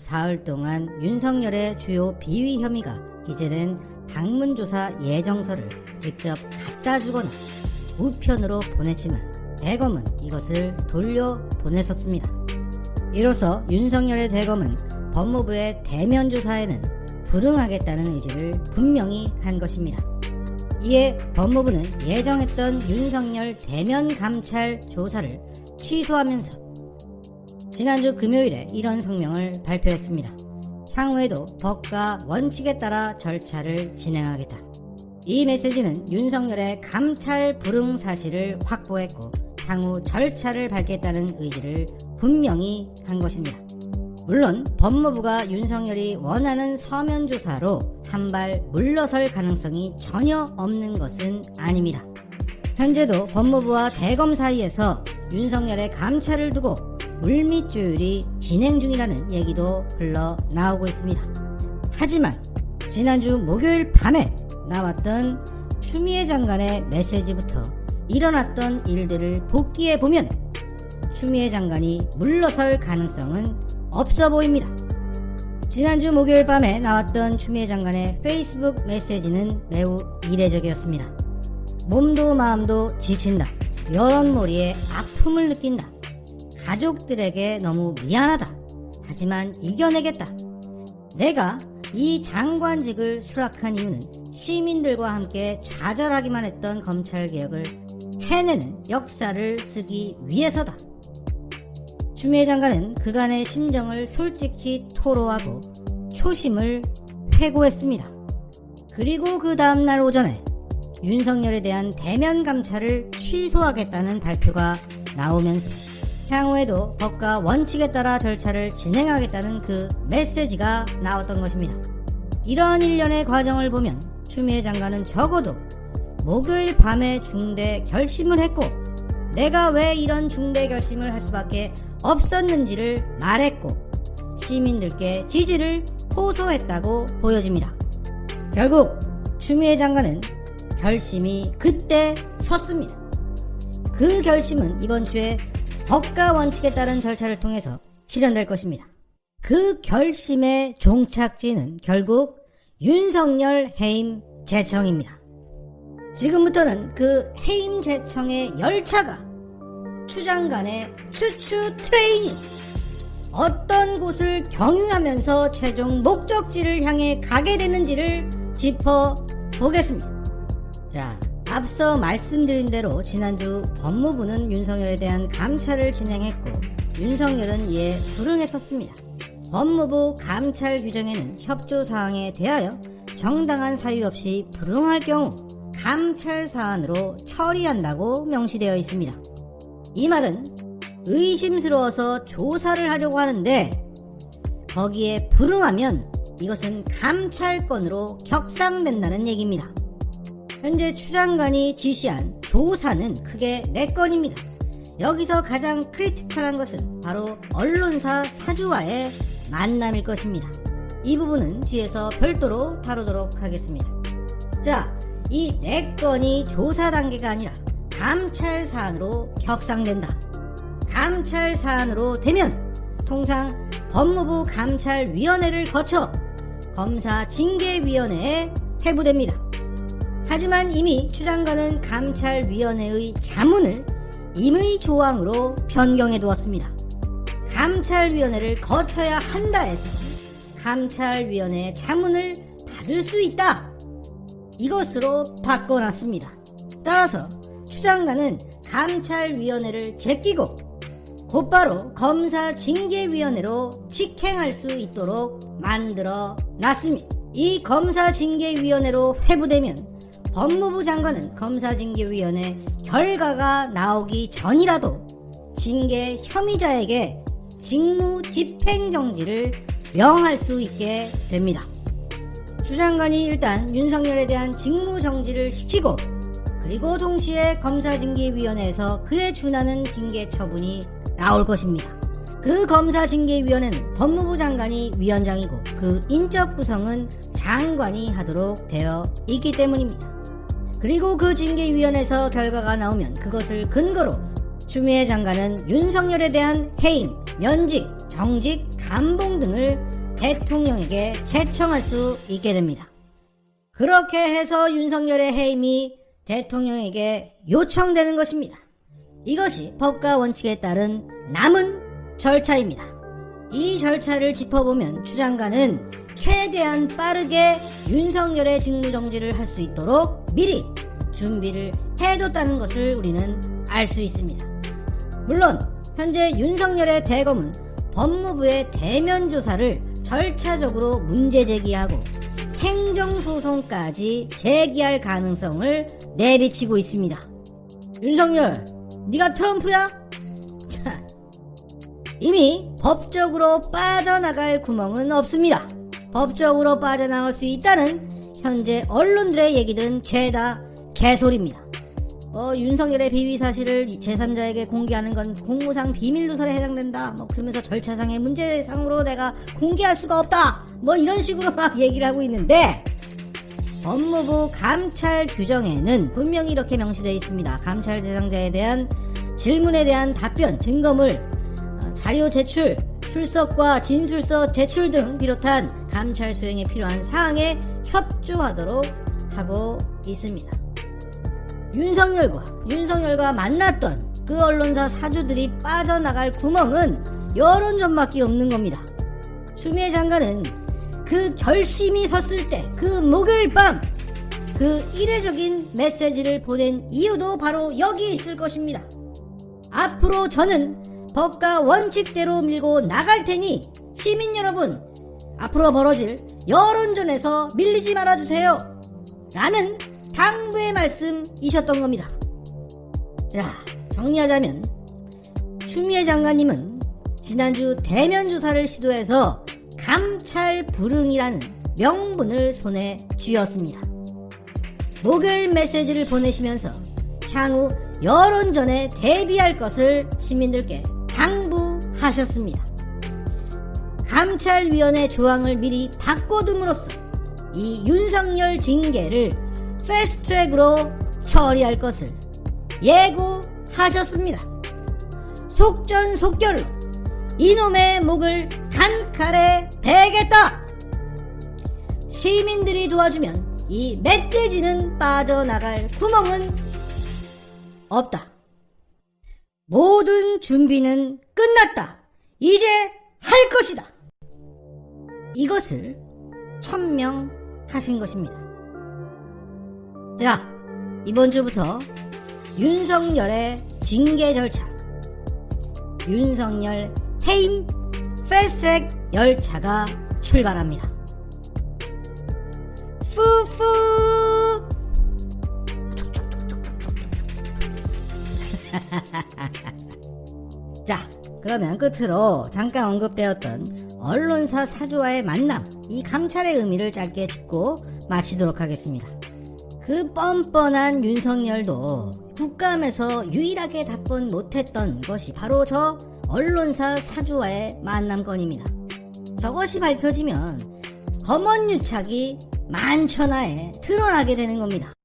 사흘 동안 윤석열의 주요 비위 혐의가 기재된 방문조사 예정서를 직접 갖다 주거나 우편으로 보냈지만 대검은 이것을 돌려보냈었습니다. 이로써 윤석열의 대검은 법무부의 대면 조사에는 불응하겠다는 의지를 분명히 한 것입니다. 이에 법무부는 예정했던 윤석열 대면 감찰 조사를 취소하면서 지난주 금요일에 이런 성명을 발표했습니다. 향후에도 법과 원칙에 따라 절차를 진행하겠다. 이 메시지는 윤석열의 감찰 불응 사실을 확보했고 향후 절차를 밟겠다는 의지를 분명히 한 것입니다. 물론 법무부가 윤석열이 원하는 서면 조사로 한 발 물러설 가능성이 전혀 없는 것은 아닙니다. 현재도 법무부와 대검 사이에서 윤석열의 감찰을 두고 물밑 조율이 진행 중이라는 얘기도 흘러나오고 있습니다. 하지만 지난주 목요일 밤에 나왔던 추미애 장관의 메시지부터 일어났던 일들을 복기해보면 추미애 장관이 물러설 가능성은 없어 보입니다. 지난주 목요일 밤에 나왔던 추미애 장관의 페이스북 메시지는 매우 이례적이었습니다. 몸도 마음도 지친다. 여론몰이에 아픔을 느낀다. 가족들에게 너무 미안하다. 하지만 이겨내겠다. 내가 이 장관직을 수락한 이유는 시민들과 함께 좌절하기만 했던 검찰개혁을 해내는 역사를 쓰기 위해서다. 추미애 장관은 그간의 심정을 솔직히 토로하고 초심을 회고했습니다. 그리고 그 다음날 오전에 윤석열에 대한 대면 감찰을 취소하겠다는 발표가 나오면서 향후에도 법과 원칙에 따라 절차를 진행하겠다는 그 메시지가 나왔던 것입니다. 이러한 일련의 과정을 보면 추미애 장관은 적어도 목요일 밤에 중대 결심을 했고 내가 왜 이런 중대 결심을 할 수밖에 없었는지를 말했고 시민들께 지지를 호소했다고 보여집니다. 결국 추미애 장관은 결심이 그때 섰습니다. 그 결심은 이번 주에 법과 원칙에 따른 절차를 통해서 실현될 것입니다. 그 결심의 종착지는 결국 윤석열 해임 재청입니다. 지금부터는 그 해임 재청의 열차가 추 장관의 추추 트레인이 어떤 곳을 경유하면서 최종 목적지를 향해 가게 되는지를 짚어보겠습니다. 자, 앞서 말씀드린 대로 지난주 법무부는 윤석열에 대한 감찰을 진행했고 윤석열은 이에 불응했었습니다. 법무부 감찰 규정에는 협조 사항에 대하여 정당한 사유 없이 불응할 경우 감찰 사안으로 처리한다고 명시되어 있습니다. 이 말은 의심스러워서 조사를 하려고 하는데 거기에 불응하면 이것은 감찰권으로 격상된다는 얘기입니다. 현재 추 장관이 지시한 조사는 크게 4건입니다. 여기서 가장 크리티컬한 것은 바로 언론사 사주와의 만남일 것입니다. 이 부분은 뒤에서 별도로 다루도록 하겠습니다. 자, 이 4건이 조사 단계가 아니라 감찰 사안으로 격상된다. 감찰 사안으로 되면 통상 법무부 감찰위원회를 거쳐 검사징계위원회에 회부됩니다. 하지만 이미 추 장관은 감찰위원회의 자문을 임의조항으로 변경해 두었습니다. 감찰위원회를 거쳐야 한다 해서 감찰위원회의 자문을 받을 수 있다. 이것으로 바꿔놨습니다. 따라서 추 장관은 감찰위원회를 제끼고 곧바로 검사징계위원회로 직행할 수 있도록 만들어 놨습니다. 이 검사징계위원회로 회부되면 법무부 장관은 검사징계위원회 결과가 나오기 전이라도 징계 혐의자에게 직무 집행정지를 명할 수 있게 됩니다. 추 장관이 일단 윤석열에 대한 직무정지를 시키고 그리고 동시에 검사징계위원회에서 그에 준하는 징계 처분이 나올 것입니다. 그 검사징계위원회는 법무부 장관이 위원장이고 그 인적 구성은 장관이 하도록 되어 있기 때문입니다. 그리고 그 징계위원회에서 결과가 나오면 그것을 근거로 추미애 장관은 윤석열에 대한 해임, 면직, 정직, 감봉 등을 대통령에게 제청할 수 있게 됩니다. 그렇게 해서 윤석열의 해임이 대통령에게 요청되는 것입니다. 이것이 법과 원칙에 따른 남은 절차입니다. 이 절차를 짚어보면 추 장관은 최대한 빠르게 윤석열의 직무정지를 할 수 있도록 미리 준비를 해뒀다는 것을 우리는 알 수 있습니다. 물론 현재 윤석열의 대검은 법무부의 대면 조사를 절차적으로 문제 제기하고 행정소송까지 제기할 가능성을 내비치고 있습니다. 윤석열, 네가 트럼프야? 이미 법적으로 빠져나갈 구멍은 없습니다. 법적으로 빠져나갈 수 있다는 현재 언론들의 얘기들은 죄다 개소리입니다. 윤석열의 비위 사실을 제3자에게 공개하는 건 공무상 비밀누설에 해당된다. 그러면서 절차상의 문제상으로 내가 공개할 수가 없다. 이런 식으로 막 얘기를 하고 있는데 법무부 감찰 규정에는 분명히 이렇게 명시되어 있습니다. 감찰 대상자에 대한 질문에 대한 답변, 증거물, 자료 제출, 출석과 진술서 제출 등 비롯한 감찰 수행에 필요한 사항에 협조하도록 하고 있습니다. 윤석열과 만났던 그 언론사 사주들이 빠져나갈 구멍은 여론전밖에 없는 겁니다. 추미애 장관은 그 결심이 섰을 때 그 목요일 밤 그 이례적인 메시지를 보낸 이유도 바로 여기에 있을 것입니다. 앞으로 저는 법과 원칙대로 밀고 나갈 테니 시민 여러분, 앞으로 벌어질 여론전에서 밀리지 말아주세요 라는 당부의 말씀이셨던 겁니다. 자, 정리하자면 추미애 장관님은 지난주 대면 조사를 시도해서 감찰 불응이라는 명분을 손에 쥐었습니다. 목요일 메시지를 보내시면서 향후 여론전에 대비할 것을 시민들께 당부하셨습니다. 감찰위원회 조항을 미리 바꿔둠으로써 이 윤석열 징계를 패스트트랙으로 처리할 것을 예고하셨습니다. 속전속결로 이놈의 목을 단칼에 베겠다. 시민들이 도와주면 이 멧돼지는 빠져나갈 구멍은 없다. 모든 준비는 끝났다. 이제 할 것이다. 이것을 천명하신 것입니다. 자, 이번 주부터 윤석열의 징계 절차, 윤석열 해임 패스트트랙 열차가 출발합니다. 푸푸. 자, 그러면 끝으로 잠깐 언급되었던 언론사 사주와의 만남, 이 감찰의 의미를 짧게 짚고 마치도록 하겠습니다. 그 뻔뻔한 윤석열도 국감에서 유일하게 답변 못했던 것이 바로 저 언론사 사주와의 만남건입니다. 저것이 밝혀지면 검언유착이 만천하에 드러나게 되는 겁니다.